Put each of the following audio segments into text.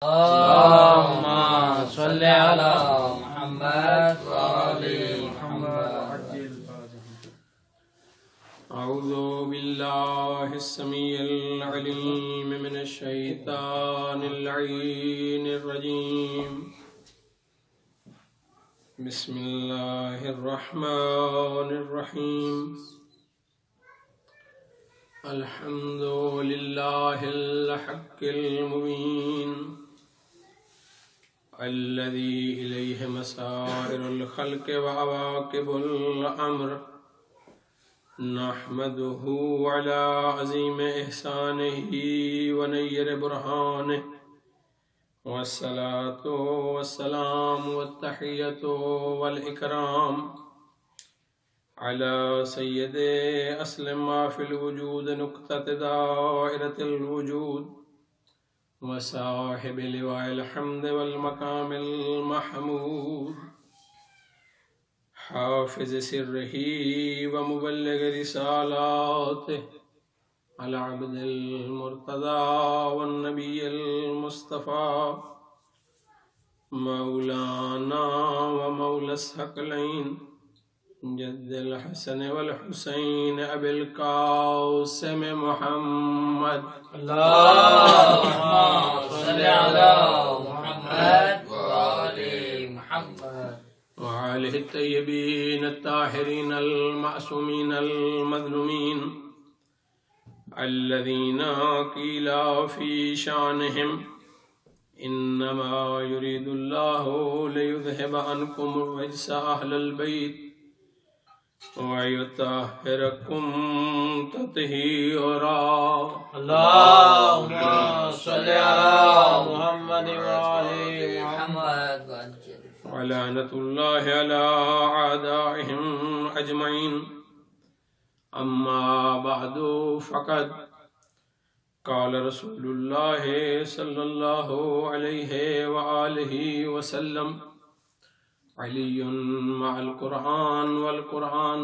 اللهم صل على محمد وآل محمد. أعوذ بالله السميع العليم من الشيطان اللعين الرجيم. بسم الله الرحمن الرحيم. الحمد لله الحق المبين الذي إليه مسائر الخلق وعواقب الأمر. نحمده على عظيم إحسانه ونير برهانه، والصلاة والسلام والتحية والإكرام على سيد أصل ما في الوجود نقطة دائرة الوجود، وصاحب لواء الحمد والمقام المحمود، حافظ سره ومبلغ رسالاته، العبد المرتضى والنبي المصطفى، مولانا ومولى الثقلين جد الحسن والحسين أبي القاسم محمد. اللهم صل على محمد وآل محمد وآله الطيبين الطاهرين المعصومين المظلومين الذين قيل في شانهم إنما يريد الله ليذهب عنكم الرجس أهل البيت ويطهركم تطهيرا. اللهم صل على محمد وآل محمد. ولعنة الله على أعدائهم أجمعين. أما بعد فقد قال رسول الله صلى الله عليه وآله وسلم: علی مع القرآن والقرآن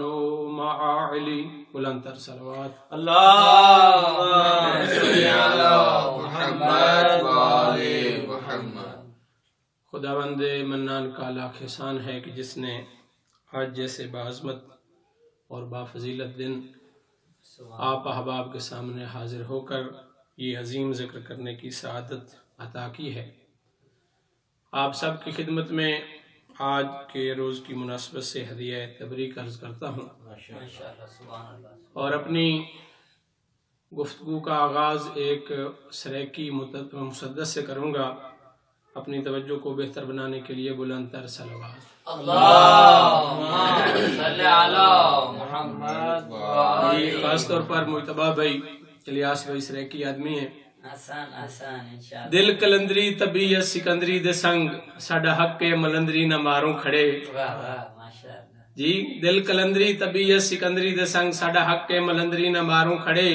مع علی. بلند تر صلوات. اللهم صل على محمد وآل محمد. خداوند منان کا لاکھ احسان ہے کہ جس نے آج جیسے بعظمت اور بافضیلت دن آپ احباب کے سامنے حاضر ہو کر یہ عظیم ذکر کرنے کی سعادت عطا کی ہے. آپ سب کی خدمت میں آج کے روز کی مناسبت سے ہدیہ تبریک عرض کرتا ہوں اور اپنی گفتگو کا آغاز ایک سریکی مسدس سے کروں گا. اپنی توجہ کو بہتر بنانے کے لیے بلند تر صلوات. اللہم صل علی محمد. خاص طور پر مجتبہ بھائی الیاس بھائی سریکی آدمی ہیں. آسان انشاءاللہ. دل کلندری طبیعت سکندری دے سنگ ساڈا حق کے ملندری نہ ماروں کھڑے. ماشاءاللہ جی دل کلندری طبیعت سکندری دے سنگ ساڈا حق کے ملندری نہ ماروں کھڑے.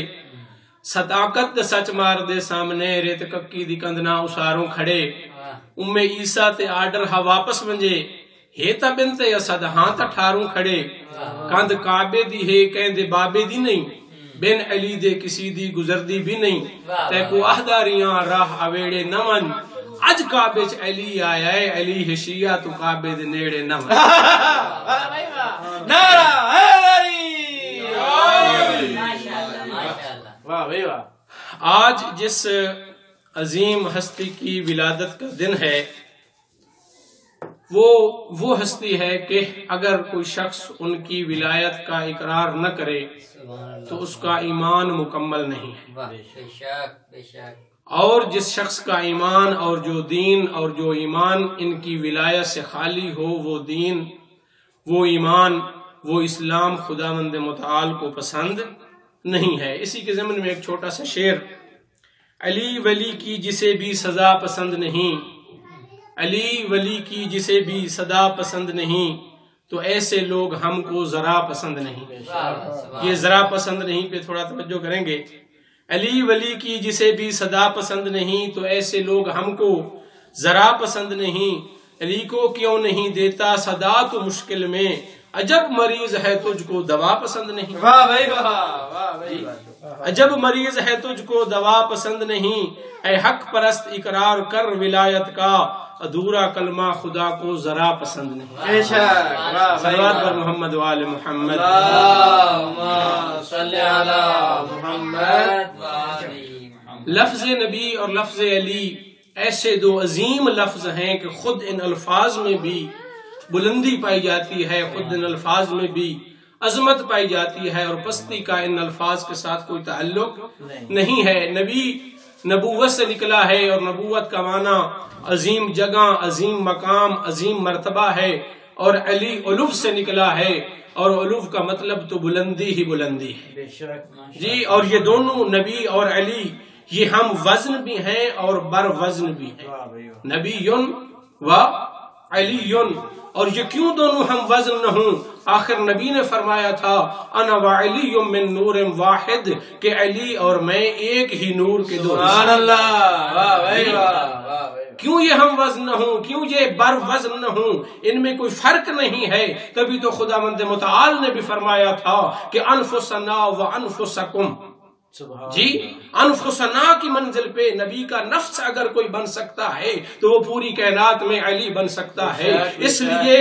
صداقت دے سچ مار دے سامنے ریت ککی دی کندنا اساروں کھڑے. ام عیسیٰ تے آرڈر ہا واپس منجے ہیتا بنت اسد ہاں تا ٹھاروں کھڑے. کند کعبے دی ہے کہندے بابے دی نہیں، بین علی دے کسی دی گزردی بھی نہیں. تے کو اہداریاں راہ اویڑے نمن، اج کعبے چ علی آیا ہے علی ہے شیعہ تو کعبے دے نیڑے نمن. نعرہ حیدری. ماشاءاللہ ماشاءاللہ. واہ بھائی واہ. آج جس عظیم ہستی کی ولادت کا دن ہے وہ ہستی ہے کہ اگر کوئی شخص ان کی ولایت کا اقرار نہ کرے تو اس کا ایمان مکمل نہیں ہے. بے شک بے شک. اور جس شخص کا ایمان اور جو دین اور جو ایمان ان کی ولایت سے خالی ہو، وہ دین، وہ ایمان، وہ اسلام خداوند متعال کو پسند نہیں ہے. اسی کے ضمن میں ایک چھوٹا سا شعر: علی ولی کی جسے بھی سزا پسند نہیں، علی ولی کی جسے بھی صدا پسند نہیں، تو ایسے لوگ ہم کو ذرا پسند نہیں. یہ ذرا پسند نہیں پہ تھوڑا توجہ کریں گے. علی ولی کی جسے بھی صدا پسند نہیں، تو ایسے لوگ ہم کو ذرا پسند نہیں. علی کو کیوں نہیں دیتا صدا تو مشکل میں، عجب مریض ہے تجھ کو دوا پسند نہیں. واہ بھائی واہ واہ بھائی واہ. عجب مریض ہے تجھ کو دوا پسند نہیں، اے حق پرست اقرار کر ولایت کا، ادھورا کلمہ خدا کو ذرا پسند نہیں. بے شک. صلوات پر محمد وآل محمد. اللہم صلی علی محمد وآل محمد. لفظ نبی اور لفظ علی ایسے دو عظیم لفظ ہیں کہ خود ان الفاظ میں بھی بلندی پائی جاتی ہے، خود ان الفاظ میں بھی عظمت پائی جاتی ہے، اور پستی کا ان الفاظ کے ساتھ کوئی تعلق نہیں ہے. نبی نبوت سے نکلا ہے، اور نبوت کا معنی عظیم جگہ، عظیم مقام، عظیم مرتبہ ہے، اور علی علو سے نکلا ہے، اور علو کا مطلب تو بلندی ہی بلندی ہے. بے شک. جی، اور یہ دونوں نبی اور علی یہ ہم وزن بھی ہیں اور بر وزن بھی ہیں. نبی و علی. اور یہ کیوں دونوں ہم وزن نہ ہوں؟ آخر نبی نے فرمایا تھا انا وعلی من نور واحد، کہ علی اور میں ایک ہی نور کے دو. سبحان اللہ. واہ بھائی واہ. کیوں یہ ہم وزن نہ ہوں، کیوں یہ بر وزن نہ ہوں؟ ان میں کوئی فرق نہیں ہے. تبھی تو خداوند متعال نے بھی فرمایا تھا کہ انفسنا و انفسکم. جی، انفسنا کی منزل پہ نبی کا نفس اگر کوئی بن سکتا ہے تو وہ پوری کائنات میں علی بن سکتا ہے. اس لیے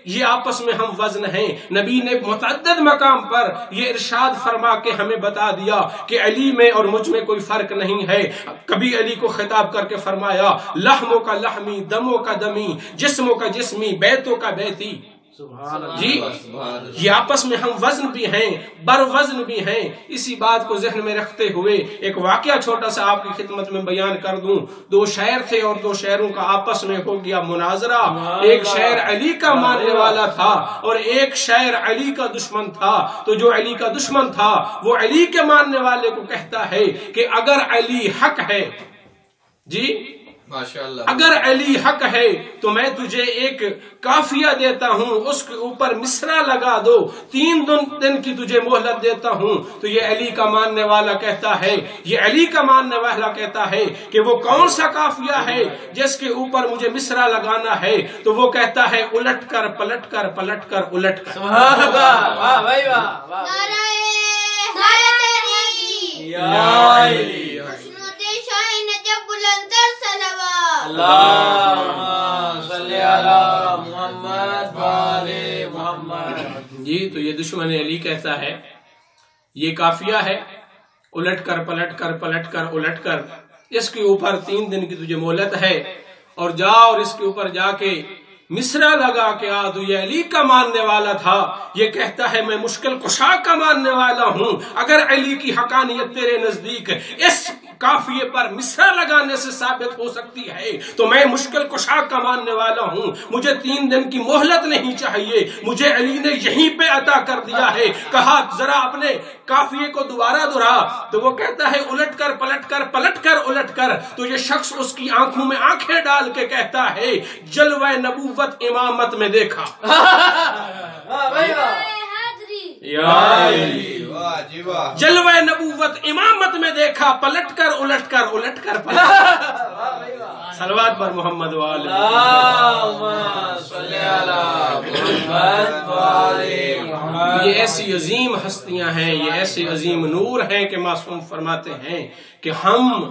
یہ آپس میں ہم وزن ہیں. نبی نے متعدد مقام پر یہ ارشاد فرما کے ہمیں بتا دیا کہ علی میں اور مجھ میں کوئی فرق نہیں ہے. کبھی علی کو خطاب کر کے فرمایا لحموں کا لحمی، دموں کا دمی، جسموں کا جسمی، بیتوں کا بیتی. جی، یہ آپس میں ہم وزن بھی ہیں، بر وزن بھی ہیں. اسی بات کو ذہن میں رکھتے ہوئے ایک واقعہ چھوٹا سا آپ کی خدمت میں بیان کر دوں. دو شاعر تھے اور دو شاعروں کا آپس میں ہو گیا مناظرہ. ایک شاعر علی کا ماننے والا تھا اور ایک شاعر علی کا دشمن تھا. تو جو علی کا دشمن تھا وہ علی کے ماننے والے کو کہتا ہے کہ اگر علی حق ہے، جی اگر علی حق ہے تو میں تجھے ایک کافیہ دیتا ہوں، اس کے اوپر مصرع لگا دو، 3 دن کی تجھے مہلت دیتا ہوں. تو یہ علی کا ماننے والا کہتا ہے، یہ علی کا ماننے والا کہتا ہے کہ وہ کون سا کافیہ ہے جس کے اوپر مجھے مصرع لگانا ہے؟ تو وہ کہتا ہے الٹ کر پلٹ کر پلٹ کر الٹ کر. سبحان اللہ. واہ بھائی واہ. جی، تو یہ دشمن علی کہتا ہے یہ کافیہ ہے، الٹ کر پلٹ کر پلٹ کر الٹ کر، اس کے اوپر 3 دن کی تجھے مہلت ہے، اور جا اور اس کے اوپر جا کے مصرع لگا کے آ. تو یہ علی کا ماننے والا تھا، یہ کہتا ہے میں مشکل کشا کا ماننے والا ہوں. اگر علی کی حقانیت تیرے نزدیک اس کافیے پر مصرع لگانے سے ثابت ہو سکتی ہے تو میں مشکل کشا کا ماننے والا ہوں. مجھے 3 دن کی مہلت نہیں چاہیے، مجھے علی نے یہیں پہ عطا کر دیا ہے. کہا ذرا اپنے کافیے کو دوبارہ دہرا. تو وہ کہتا ہے الٹ کر پلٹ کر پلٹ کر الٹ کر. تو یہ شخص اس کی آنکھوں میں آنکھیں ڈال کے کہتا ہے جلوہ نبوت امامت میں دیکھا. جلوہ نبوت امامت میں دیکھا، پلٹ کر الٹ کر الٹ کر پلٹ کر. صلوات پر محمد وآل محمد. یہ ایسی عظیم ہستیاں ہیں، یہ ایسے عظیم نور ہیں کہ معصوم فرماتے ہیں کہ ہم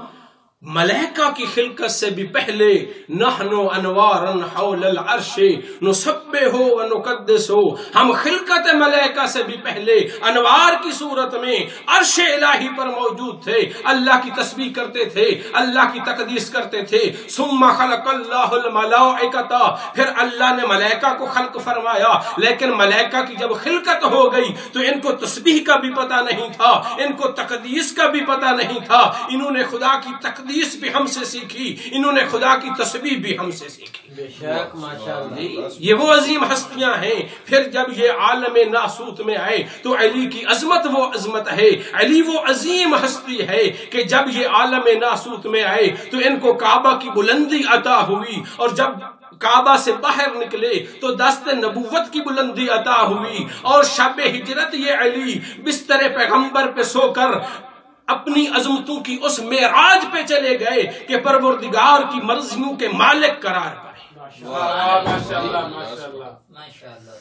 ملائکہ کی خلقت سے بھی پہلے نحنو انوارن حول العرش نسبح و نقدس، ہم خلقت ملائکہ سے بھی پہلے انوار کی صورت میں عرش الہی پر موجود تھے، اللہ کی تسبیح کرتے تھے، اللہ کی تقدیس کرتے تھے. ثم خلق اللہ الملائکۃ، پھر اللہ نے ملائکہ کو خلق فرمایا. لیکن ملائکہ کی جب خلقت ہو گئی تو ان کو تسبیح کا بھی پتہ نہیں تھا، ان کو تقدیس کا بھی پتہ نہیں تھا. انہوں نے خدا کی تقدیس بھی ہم سے سیکھی، انہوں نے خدا کی تسبیح بھی ہم سے سیکھی. بے شک ماشاءاللہ. یہ وہ عظیم ہستیاں ہیں. پھر جب یہ عالم ناسوت میں آئے تو علی کی عظمت وہ عظمت ہے، علی وہ عظیم ہستی ہے کہ جب یہ عالم ناسوت میں آئے تو ان کو کعبہ کی بلندی عطا ہوئی، اور جب کعبہ سے باہر نکلے تو دست نبوت کی بلندی عطا ہوئی. اور شب ہجرت یہ علی بستر پیغمبر پہ سو کر اپنی عظمتوں کی اس معراج پہ چلے گئے کہ پروردگار کی مرضیوں کے مالک قرار پائے.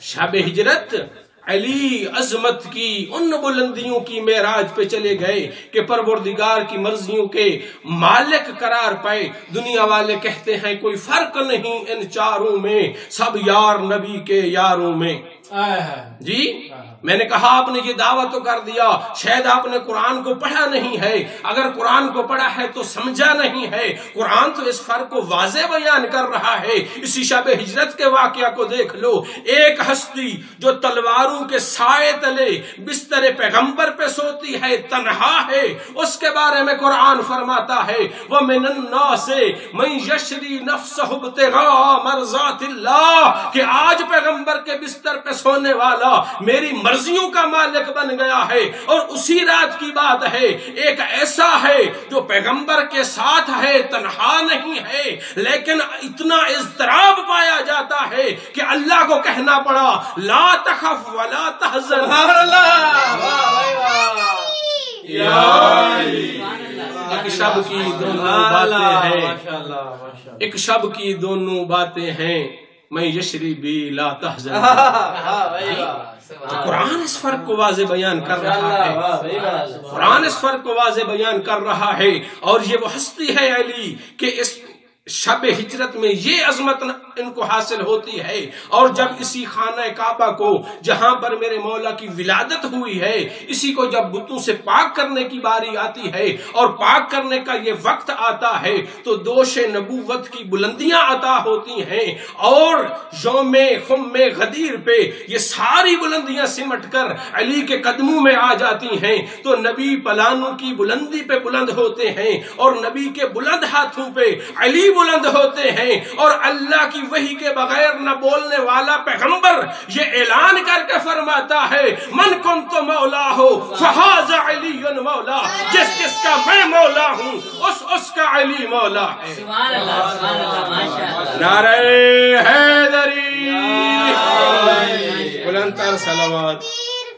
شب ہجرت علی عظمت کی ان بلندیوں کی معراج پہ چلے گئے کہ پروردگار کی مرضیوں کے مالک قرار پائے. دنیا والے کہتے ہیں کوئی فرق نہیں ان چاروں میں، سب یار نبی کے یاروں میں. جی میں نے کہا آپ نے یہ دعویٰ تو کر دیا، شاید آپ نے قرآن کو پڑھا نہیں ہے. اگر قرآن کو پڑھا ہے تو سمجھا نہیں ہے. قرآن تو اس فرق کو واضح بیان کر رہا ہے. اسی شب ہجرت کے واقعہ کو دیکھ لو. ایک ہستی جو تلواروں کے سائے تلے بستر پیغمبر پہ سوتی ہے، تنہا ہے، اس کے بارے میں قرآن فرماتا ہے وَمِنَ النَّاسِ مَن يَشْرِي نَفْسَهُ ابْتِغَاءَ مَرْضَاتِ اللَّهِ، کہ آج پیغمبر کے بستر پہ سونے والا میری مرضیوں کا مالک بن گیا ہے. اور اسی رات کی بات ہے، ایک ایسا ہے جو پیغمبر کے ساتھ ہے، تنہا نہیں ہے، لیکن اتنا اضطراب پایا جاتا ہے کہ اللہ کو کہنا پڑا لا تخف ولا تحزن. ایک شب کی دونوں باتیں ہیں، ایک شب کی دونوں باتیں ہیں، میں یشری بھی لا تحزن. قرآن اس فرق کو واضح بیان کر رہا ہے، قرآن اس فرق کو واضح بیان کر رہا ہے. اور یہ وہ ہستی ہے علی کہ اس شب ہجرت میں یہ عظمت ان کو حاصل ہوتی ہے. اور جب اسی خانہ کعبہ کو جہاں پر میرے مولا کی ولادت ہوئی ہے، اسی کو جب بتوں سے پاک کرنے کی باری آتی ہے اور پاک کرنے کا یہ وقت آتا ہے تو دوش نبوت کی بلندیاں عطا ہوتی ہیں. اور یوم خم غدیر پہ یہ ساری بلندیاں سمٹ کر علی کے قدموں میں آ جاتی ہیں تو نبی پلانوں کی بلندی پہ بلند ہوتے ہیں اور نبی کے بلند ہاتھوں پہ علی بلند ہوتے ہیں. اور اللہ کی وحی کے بغیر نہ بولنے والا پیغمبر یہ اعلان کر کے فرماتا ہے من کنت مولا ہو فہذا علی مولا، جس کا میں مولا ہوں اس کا علی مولا ہے. سبحان اللہ، سبحان اللہ، ماشاءاللہ. نعرہ حیدری، بلند تر صلوات.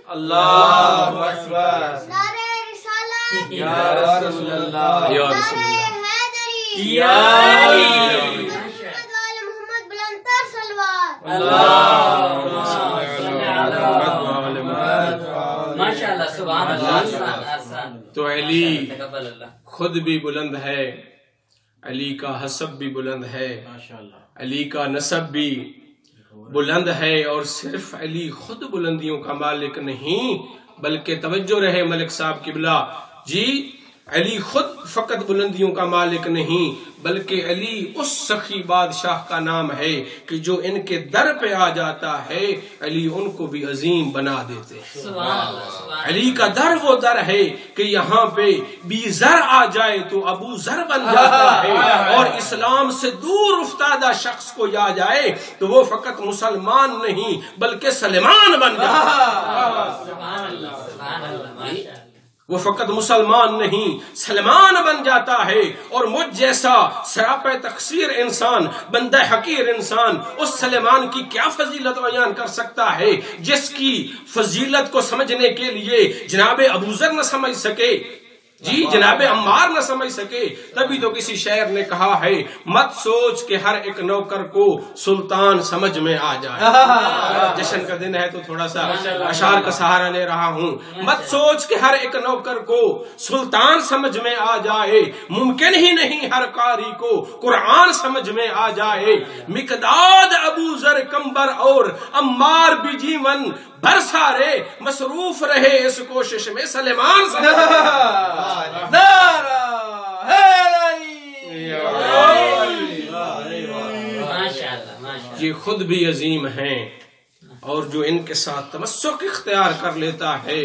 اللہ اکبر. نعرہ رسالت، یا رسول اللہ، یا رسول اللہ، یا علی. محمد وعلی محمد بلند تر صلوات. اللہ ماشاءاللہ، سبحان اللہ. تو علی تقبل اللہ. خود بھی بلند ہے، علی کا حسب بھی بلند ہے، علی کا نسب بھی بلند ہے. اور صرف علی خود بلندیوں کا مالک نہیں بلکہ توجہ رہے ملک صاحب قبلہ جی، علی خود فقط بلندیوں کا مالک نہیں بلکہ علی اس سخی بادشاہ کا نام ہے کہ جو ان کے در پہ آ جاتا ہے علی ان کو بھی عظیم بنا دیتے ہیں. سبحان اللہ، سبحان علی کا در وہ در ہے کہ یہاں پہ بی زر آ جائے تو ابو زر بن جاتا ہے. اور اسلام سے دور افتادہ شخص کو آ جائے تو وہ فقط مسلمان نہیں بلکہ سلمان بن جاتا ہے. سبحان اللہ، سبحان اللہ، ماشاءاللہ. وہ فقط مسلمان نہیں سلمان بن جاتا ہے. اور مجھ جیسا سراپے تقصیر انسان، بندہ حقیر انسان اس سلمان کی کیا فضیلت بیان کر سکتا ہے جس کی فضیلت کو سمجھنے کے لیے جناب ابو ذر نہ سمجھ سکے، جی جناب عمار نہ سمجھ سکے. تبھی تو کسی شاعر نے کہا ہے مت سوچ کہ ہر ایک نوکر کو سلطان سمجھ میں آ جائے. جشن کا دن ہے تو تھوڑا سا اشعار کا سہارا لے رہا ہوں. مت سوچ کہ ہر ایک نوکر کو سلطان سمجھ میں آ جائے، ممکن ہی نہیں ہر قاری کو قرآن سمجھ میں آ جائے. مقداد ابو ذر کمبر اور عمار بھی جیون بھر سارے مصروف رہے اس کوشش میں سلمان یہ خود بھی عظیم ہیں. اور جو ان کے ساتھ تمسک اختیار کر لیتا ہے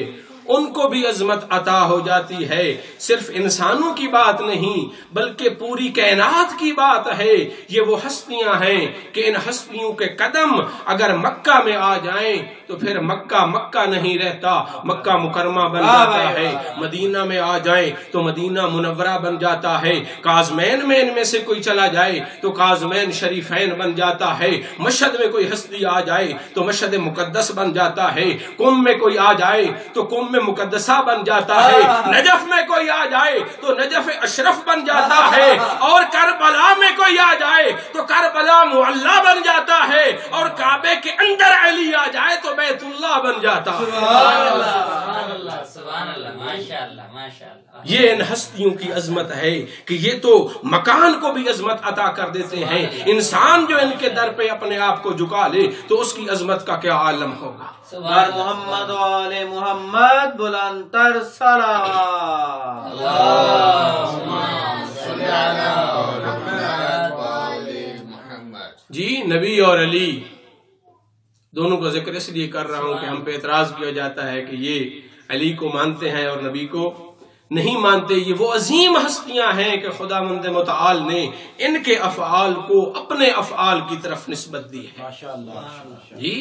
ان کو بھی عظمت عطا ہو جاتی ہے. صرف انسانوں کی بات نہیں بلکہ پوری کائنات کی بات ہے. یہ وہ ہستیاں ہیں کہ ان ہستیوں کے قدم اگر مکہ میں آ جائیں تو پھر مکہ مکہ نہیں رہتا، مکہ مکرمہ بن جاتا ہے. مدینہ میں آ جائیں تو مدینہ منورہ بن جاتا ہے. کاظمین میں ان میں سے کوئی چلا جائے تو کاظمین شریفین بن جاتا ہے. مشہد میں کوئی ہستی آ جائے تو مشہد مقدس بن جاتا ہے. قم میں کوئی آ جائے تو قم میں مقدسہ بن جاتا ہے. نجف میں کوئی آ جائے تو نجف اشرف بن جاتا ہے. اور کربلا میں کوئی آ جائے تو کربلا کعبہ معلیٰ بن جاتا ہے اور کعبے کے اندر علی آ جائے تو بیت اللہ بن جاتا ہے۔ سبحان اللہ سبحان اللہ ماشاءاللہ ماشاءاللہ۔ یہ ان ہستیوں کی عظمت ہے کہ یہ تو مکان کو بھی عظمت عطا کر دیتے ہیں۔ انسان جو ان کے در پہ اپنے آپ کو جھکا لے تو اس کی عظمت کا کیا عالم ہوگا۔ بر محمد و آل محمد بلندتر صلوات۔ جی نبی اور علی دونوں کا ذکر اس لیے کر رہا ہوں کہ ہم پہ اعتراض کیا جاتا ہے کہ یہ علی کو مانتے ہیں اور نبی کو نہیں مانتے۔ یہ وہ عظیم ہستیاں ہیں کہ خداوند متعال نے ان کے افعال کو اپنے افعال کی طرف نسبت دی ہے۔ جی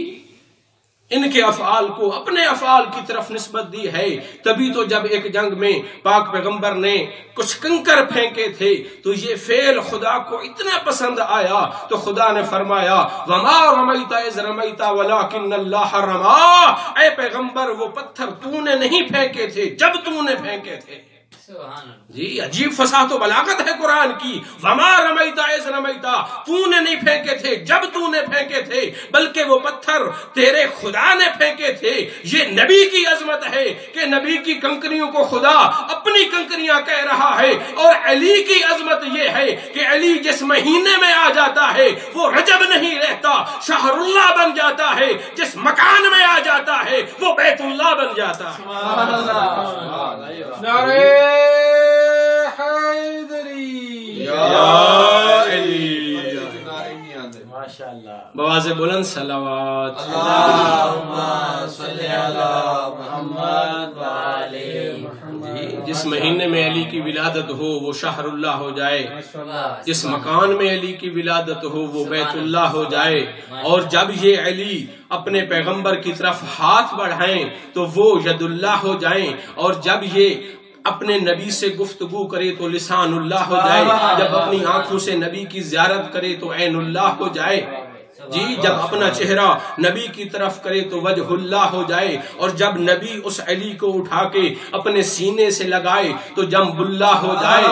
ان کے افعال کو اپنے افعال کی طرف نسبت دی ہے۔ تبھی تو جب ایک جنگ میں پاک پیغمبر نے کچھ کنکر پھینکے تھے تو یہ فعل خدا کو اتنا پسند آیا تو خدا نے فرمایا وما رمیت اذ رمیت ولکن اللہ رما، اے پیغمبر وہ پتھر تو نے نہیں پھینکے تھے جب تو نے پھینکے تھے۔ جی عجیب فصاحت و بلاغت ہے قرآن کی۔ وما رمیت اذ رمیت، تو نے نہیں پھینکے تھے جب تو نے پھینکے تھے، بلکہ وہ پتھر تیرے خدا نے پھینکے تھے۔ یہ نبی کی عظمت ہے کہ نبی کی کنکریوں کو خدا اپنی کنکریاں کہہ رہا ہے، اور علی کی عظمت یہ ہے کہ علی جس مہینے میں آ جاتا ہے وہ رجب نہیں رہتا، شہر اللہ بن جاتا ہے۔ جس مکان میں آ جاتا ہے وہ بیت اللہ بن جاتا ہے۔ سبحان اللہ۔ نعرہ حیدری یا علی ماشاءاللہ۔ بواز بلند صلوات۔ اللہم صلی علی محمد و آل محمد۔ جس مہینے میں علی کی ولادت ہو وہ شہر اللہ ہو جائے، جس مکان میں علی کی ولادت ہو وہ بیت اللہ ہو جائے، اور جب یہ علی اپنے پیغمبر کی طرف ہاتھ بڑھائیں تو وہ ید اللہ ہو جائیں، اور جب یہ اپنے نبی سے گفتگو کرے تو لسان اللہ ہو جائے، جب اپنی آنکھوں سے نبی کی زیارت کرے تو عین اللہ ہو جائے، جی جب اپنا چہرہ نبی کی طرف کرے تو وجہ اللہ ہو جائے، اور جب نبی اس علی کو اٹھا کے اپنے سینے سے لگائے تو جنب اللہ ہو جائے،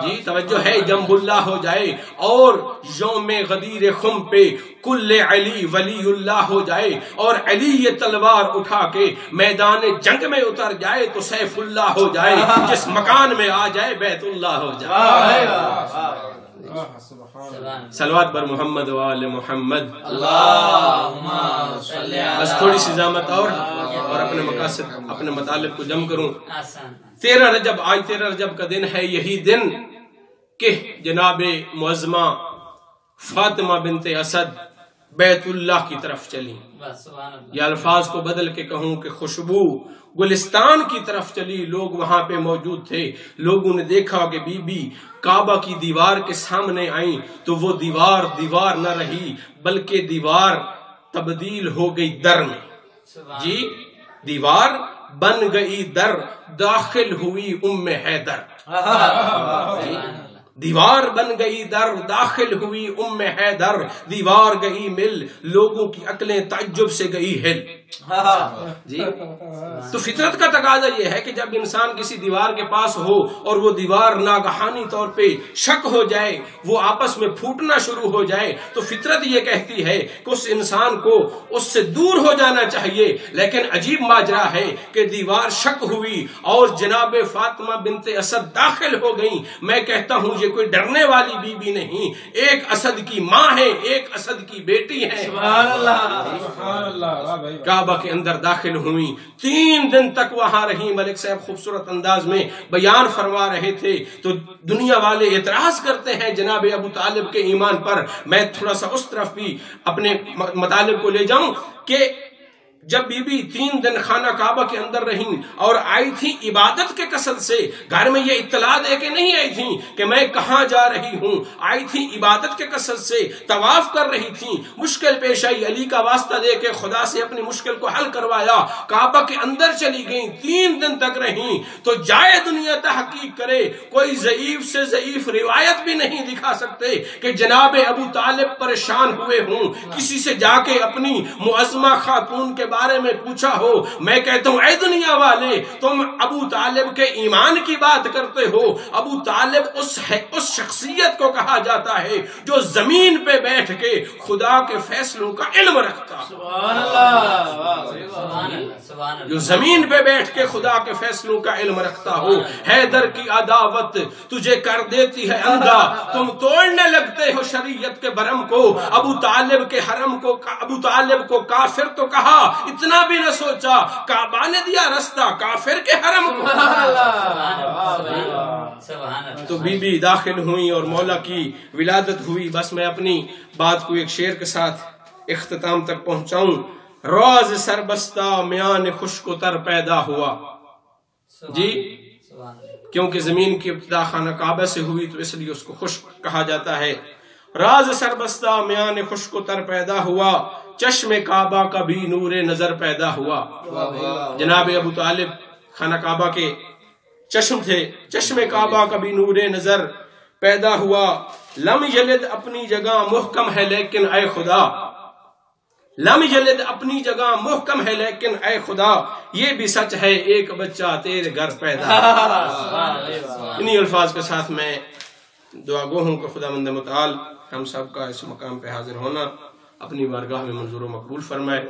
جی توجہ ہے، جنب اللہ ہو جائے، اور یوم غدیر خم پہ کل علی ولی اللہ ہو جائے، اور علی یہ تلوار اٹھا کے میدان جنگ میں اتر جائے تو سیف اللہ ہو جائے، جس مکان میں آ جائے بیت اللہ ہو جائے۔ صلوات بر محمد و آل محمد۔ اللہم صلی علی۔ بس تھوڑی سی زحمت اور اپنے مقاصد اپنے مطالب کو جم کروں۔ 13 رجب، آج 13 رجب کا دن ہے، یہی دن کہ جناب معظمہ فاطمہ بنت اسد بیت اللہ کی طرف چلی، یا الفاظ کو بدل کے کہوں کہ خوشبو گلستان کی طرف چلی۔ لوگ وہاں پہ موجود تھے، لوگوں نے دیکھا کہ بی بی کعبہ کی دیوار کے سامنے آئیں تو وہ دیوار نہ رہی بلکہ دیوار تبدیل ہو گئی در میں، جی دیوار بن گئی در، داخل ہوئی ام حیدر، دیوار بن گئی در، داخل ہوئی ام حیدر، دیوار گئی مل، لوگوں کی عقلیں تعجب سے گئی ہل۔ جی تو فطرت کا تقاضا یہ ہے کہ جب انسان کسی دیوار کے پاس ہو اور وہ دیوار ناگہانی طور پہ شک ہو جائے، وہ آپس میں پھوٹنا شروع ہو جائے، تو فطرت یہ کہتی ہے کہ اس انسان کو اس سے دور ہو جانا چاہیے۔ لیکن عجیب ماجرا ہے کہ دیوار شک ہوئی اور جناب فاطمہ بنت اسد داخل ہو گئیں۔ میں کہتا ہوں یہ کوئی ڈرنے والی بی بی نہیں، ایک اسد کی ماں ہے، ایک اسد کی بیٹی ہے۔ سبحان اللہ۔ سبحان اللہ۔ کعبہ کے اندر داخل ہوئیں، 3 دن تک وہاں رہی۔ ملک صاحب خوبصورت انداز میں بیان فرما رہے تھے تو دنیا والے اعتراض کرتے ہیں جناب ابو طالب کے ایمان پر۔ میں تھوڑا سا اس طرف بھی اپنے مطالب کو لے جاؤں کہ جب بی بی 3 دن خانہ کعبہ کے اندر رہیں اور آئی تھی عبادت کے قصد سے، گھر میں یہ اطلاع دے کے نہیں آئی تھی کہ میں کہاں جا رہی ہوں، آئی تھی عبادت کے قصد سے، طواف کر رہی تھی، مشکل پیش آئی، علی کا واسطہ دے کے خدا سے اپنی مشکل کو حل کروایا، کعبہ کے اندر چلی گئیں، 3 دن تک رہیں۔ تو جائے دنیا تحقیق کرے، کوئی ضعیف سے ضعیف روایت بھی نہیں دکھا سکتے کہ جناب ابو طالب پریشان ہوئے ہوں، کسی سے جا کے اپنی معظمہ خاتون کے بارے میں پوچھا ہو، میں کہتا ہوں اے دنیا والے، تم ابو طالب کے ایمان کی بات کرتے ہو۔ ابو طالب اس شخصیت کو کہا جاتا ہے جو زمین پہ بیٹھ کے خدا کے فیصلوں کا علم رکھتا ہے، سبحان اللہ، سبحان اللہ، سبحان اللہ، جو زمین پہ بیٹھ کے خدا کے فیصلوں کا علم رکھتا ہو۔ حیدر کی عداوت تجھے کر دیتی ہے اندھا، تم توڑنے لگتے ہو شریعت کے برم کو۔ ابو طالب کے حرم کو، ابو طالب کو کافر تو کہا، اتنا بھی نہ سوچا کعبہ نے دیا رستہ کافر کے حرم کو۔ سبحان اللہ۔ تو بی بی داخل ہوئی اور مولا کی ولادت ہوئی۔ بس میں اپنی بات کو ایک شعر کے ساتھ اختتام تک پہنچاؤں۔ راز سربستہ میان خشک و تر پیدا ہوا، جی کیونکہ زمین کی ابتدا خانہ کعبہ سے ہوئی تو اس لیے اس کو خشک کہا جاتا ہے۔ راز سربستہ میان خشک و تر پیدا ہوا، چشم کعبہ کا بھی نور نظر پیدا ہوا۔ جناب ابو طالب خانہ کعبہ کے چشم تھے، چشم کعبہ کا بھی نور نظر پیدا ہوا۔ لم یلد اپنی جگہ محکم ہے لیکن اے خدا، لم یلد اپنی جگہ محکم ہے لیکن اے خدا، یہ بھی سچ ہے ایک بچہ تیرے گھر پیدا۔ انہی الفاظ کے ساتھ میں دعا گو ہوں کہ خداوند متعال ہم سب کا اس مقام پہ حاضر ہونا اپنی بارگاہ میں منظور و مقبول فرمائے۔